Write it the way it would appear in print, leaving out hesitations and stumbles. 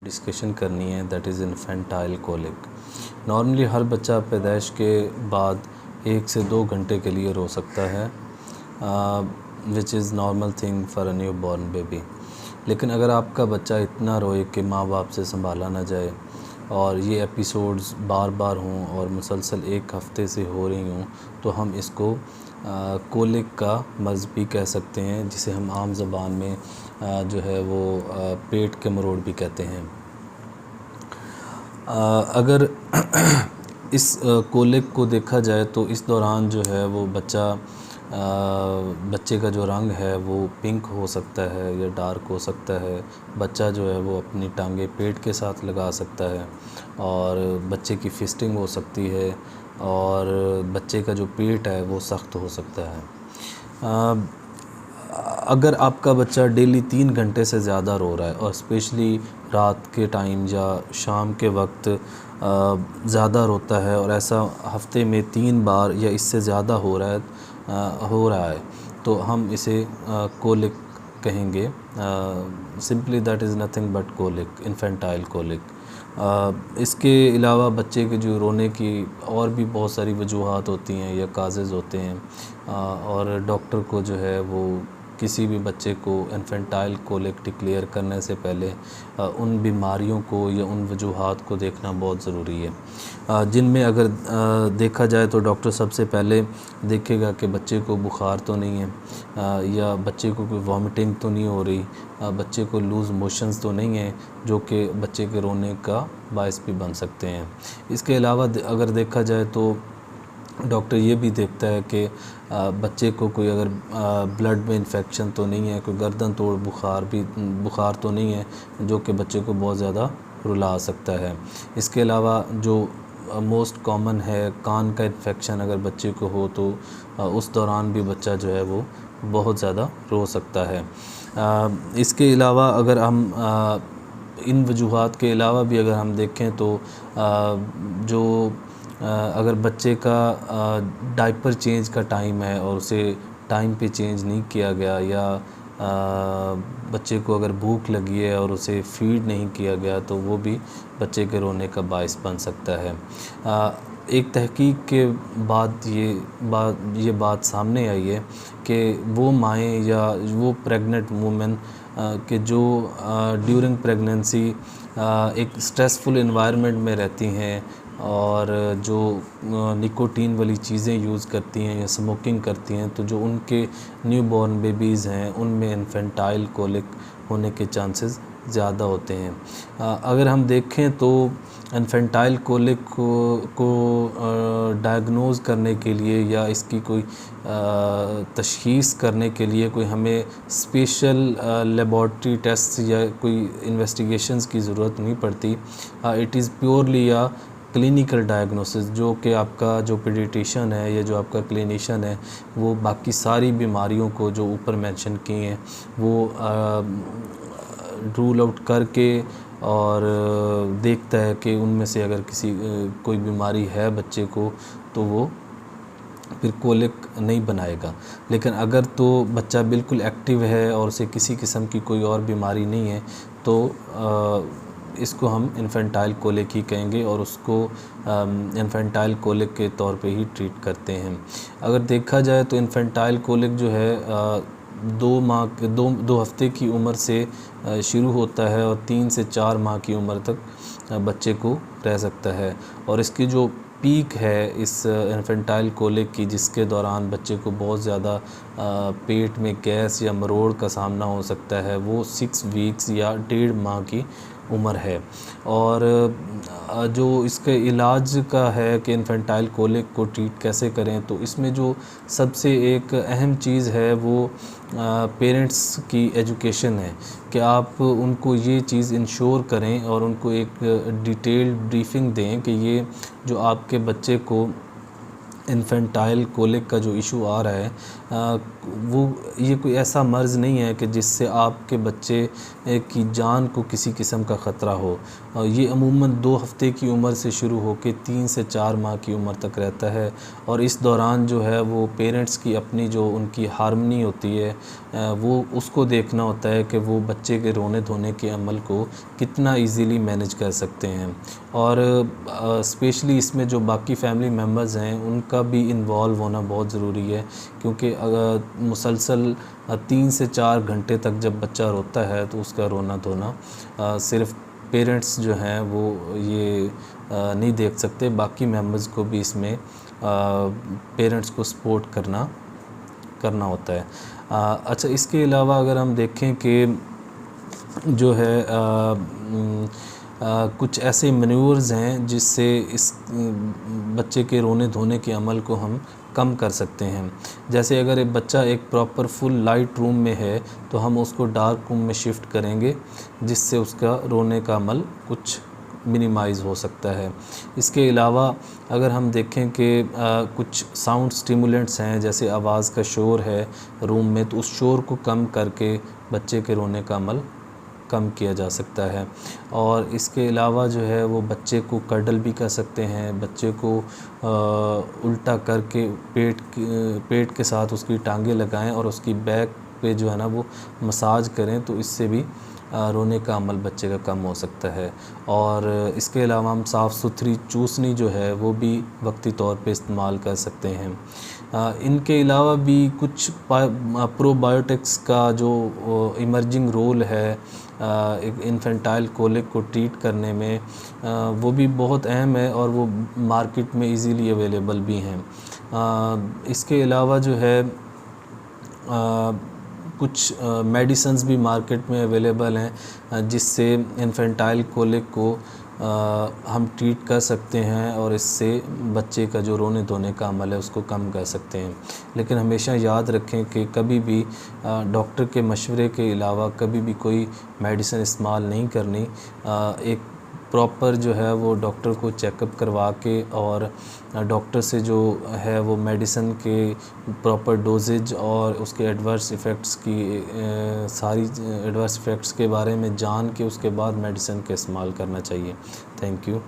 Discussion करनी है, that is infantile colic. Normally हर बच्चा पैदाइश के बाद 1 से 2 घंटे के लिए रो सकता है, which is normal thing for a new born baby. लेकिन अगर आपका बच्चा इतना रोए कि माँ बाप से संभाला ना जाए और ये एपिसोड्स बार बार हों और मुसलसल 1 हफ़्ते से हो रही हों, तो हम इसको कोलिक का मर्ज़ भी कह सकते हैं, जिसे हम आम ज़बान में जो है वो पेट के मरोड़ भी कहते हैं। अगर इस कोलिक को देखा जाए तो इस दौरान जो है वो बच्चे का जो रंग है वो पिंक हो सकता है या डार्क हो सकता है। बच्चा जो है वो अपनी टांगे पेट के साथ लगा सकता है और बच्चे की फिस्टिंग हो सकती है और बच्चे का जो पेट है वो सख्त हो सकता है। अगर आपका बच्चा डेली 3 घंटे से ज़्यादा रो रहा है और स्पेशली रात के टाइम या शाम के वक्त ज़्यादा रोता है और ऐसा हफ्ते में 3 बार या इससे ज़्यादा हो रहा है तो हम इसे कोलिक कहेंगे। Simply that is nothing but colic, infantile colic. इसके अलावा बच्चे के जो रोने की और भी बहुत सारी वजूहात होती हैं या काजेज़ होते हैं, और डॉक्टर को जो है वो किसी भी बच्चे को इन्फेंटाइल कोलिक डिक्लेयर करने से पहले उन बीमारियों को या उन वजूहात को देखना बहुत ज़रूरी है, जिनमें अगर देखा जाए तो डॉक्टर सबसे पहले देखेगा कि बच्चे को बुखार तो नहीं है या बच्चे को कोई वॉमिटिंग तो नहीं हो रही, बच्चे को लूज़ मोशंस तो नहीं है, जो कि बच्चे के रोने का बायस भी बन सकते हैं। इसके अलावा अगर देखा जाए तो डॉक्टर ये भी देखता है कि बच्चे को कोई अगर ब्लड में इन्फेक्शन तो नहीं है, कोई गर्दन तोड़ बुखार तो नहीं है जो कि बच्चे को बहुत ज़्यादा रुला सकता है। इसके अलावा जो मोस्ट कॉमन है कान का इन्फेक्शन अगर बच्चे को हो तो उस दौरान भी बच्चा जो है वो बहुत ज़्यादा रो सकता है। इसके अलावा अगर हम इन वजूहात के अलावा भी अगर हम देखें तो अगर बच्चे का डायपर चेंज का टाइम है और उसे टाइम पे चेंज नहीं किया गया या बच्चे को अगर भूख लगी है और उसे फीड नहीं किया गया तो वो भी बच्चे के रोने का बायस बन सकता है। एक तहकीक के बाद ये बात सामने आई है कि वो माएँ या वो प्रेग्नेंट वुमेन कि जो ड्यूरिंग प्रेगनेंसी एक स्ट्रेसफुल एनवायरनमेंट में रहती हैं और जो निकोटीन वाली चीज़ें यूज़ करती हैं या स्मोकिंग करती हैं, तो जो उनके न्यू बॉर्न बेबीज़ हैं उनमें इन्फेंटाइल कोलिक होने के चांसेस ज़्यादा होते हैं। अगर हम देखें तो इन्फेंटाइल कोलिक को डायग्नोज़ करने के लिए या इसकी कोई तशख़ीस करने के लिए कोई हमें स्पेशल लेबॉर्ट्री टेस्ट या कोई इन्वेस्टिगेशंस की ज़रूरत नहीं पड़ती। इट इज़ प्योरली या क्लिनिकल डायग्नोसिस, जो कि आपका जो पीडियाट्रिशियन है या जो आपका क्लिनिशियन है वो बाकी सारी बीमारियों को जो ऊपर मेंशन की हैं वो रूल आउट करके और देखता है कि उनमें से अगर कोई बीमारी है बच्चे को तो वो फिर कोलिक नहीं बनाएगा। लेकिन अगर तो बच्चा बिल्कुल एक्टिव है और उसे किसी किस्म की कोई और बीमारी नहीं है तो इसको हम इन्फेंटाइल कोलिक ही कहेंगे और उसको इन्फेंटाइल कोलिक के तौर पे ही ट्रीट करते हैं। अगर देखा जाए तो इन्फेंटाइल कोलिक जो है 2 हफ्ते की उम्र से शुरू होता है और 3 से 4 माह की उम्र तक बच्चे को रह सकता है, और इसकी जो पीक है इस इन्फेंटाइल कोलिक की, जिसके दौरान बच्चे को बहुत ज़्यादा पेट में गैस या मरोड़ का सामना हो सकता है, वो 6 वीक्स या 1.5 माह की उम्र है। और जो इसके इलाज का है कि इन्फेंटाइल कोलिक को ट्रीट कैसे करें, तो इसमें जो सबसे एक अहम चीज़ है वो पेरेंट्स की एजुकेशन है कि आप उनको ये चीज़ इंश्योर करें और उनको एक डिटेल्ड ब्रीफिंग दें कि ये जो आपके बच्चे को इन्फेंटाइल कोलिक का जो इशू आ रहा है वो ये कोई ऐसा मर्ज़ नहीं है कि जिससे आपके बच्चे की जान को किसी किस्म का ख़तरा हो। ये अमूमन 2 हफ़्ते की उम्र से शुरू होकर 3 से 4 माह की उम्र तक रहता है और इस दौरान जो है वो पेरेंट्स की अपनी जो उनकी हार्मनी होती है वो उसको देखना होता है कि वो बच्चे के रोने धोने के अमल को कितना इजीली मैनेज कर सकते हैं। और स्पेशली इसमें जो बाकी फैमिली मेम्बर्स हैं उनका भी इन्वॉल्व होना बहुत ज़रूरी है, क्योंकि अगर मुसलसल 3 से 4 घंटे तक जब बच्चा रोता है तो उसका रोना धोना सिर्फ पेरेंट्स जो हैं वो ये नहीं देख सकते, बाकी मेम्बर्स को भी इसमें पेरेंट्स को सपोर्ट करना होता है। अच्छा, इसके अलावा अगर हम देखें कि जो है कुछ ऐसे मैन्यूर्स हैं जिससे इस बच्चे के रोने धोने के अमल को हम कम कर सकते हैं। जैसे अगर एक बच्चा एक प्रॉपर फुल लाइट रूम में है तो हम उसको डार्क रूम में शिफ्ट करेंगे, जिससे उसका रोने का अमल कुछ मिनिमाइज़ हो सकता है। इसके अलावा अगर हम देखें कि कुछ साउंड स्टिमुलेंट्स हैं, जैसे आवाज़ का शोर है रूम में, तो उस शोर को कम करके बच्चे के रोने का अमल कम किया जा सकता है। और इसके अलावा जो है वो बच्चे को कडल भी कर सकते हैं, बच्चे को उल्टा करके पेट के साथ उसकी टांगें लगाएं और उसकी बैक पे जो है ना वो मसाज करें, तो इससे भी रोने का अमल बच्चे का कम हो सकता है। और इसके अलावा हम साफ़ सुथरी चूसनी जो है वो भी वक्ती तौर पे इस्तेमाल कर सकते हैं। इनके अलावा भी कुछ प्रोबायोटिक्स का जो इमर्जिंग रोल है एक इन्फेंटाइल कोलिक को ट्रीट करने में, वो भी बहुत अहम है और वो मार्केट में इजीली अवेलेबल भी हैं। इसके अलावा जो है कुछ मेडिसिन्स भी मार्केट में अवेलेबल हैं जिससे इन्फेंटाइल कोलिक को हम ट्रीट कर सकते हैं और इससे बच्चे का जो रोने धोने का अमल है उसको कम कर सकते हैं। लेकिन हमेशा याद रखें कि कभी भी डॉक्टर के मशवरे के अलावा कभी भी कोई मेडिसिन इस्तेमाल नहीं करनी। एक प्रॉपर जो है वो डॉक्टर को चेकअप करवा के और डॉक्टर से जो है वो मेडिसिन के प्रॉपर डोजेज और उसके एडवर्स इफ़ेक्ट्स की सारी एडवर्स इफ़ेक्ट्स के बारे में जान के उसके बाद मेडिसिन का इस्तेमाल करना चाहिए। Thank you.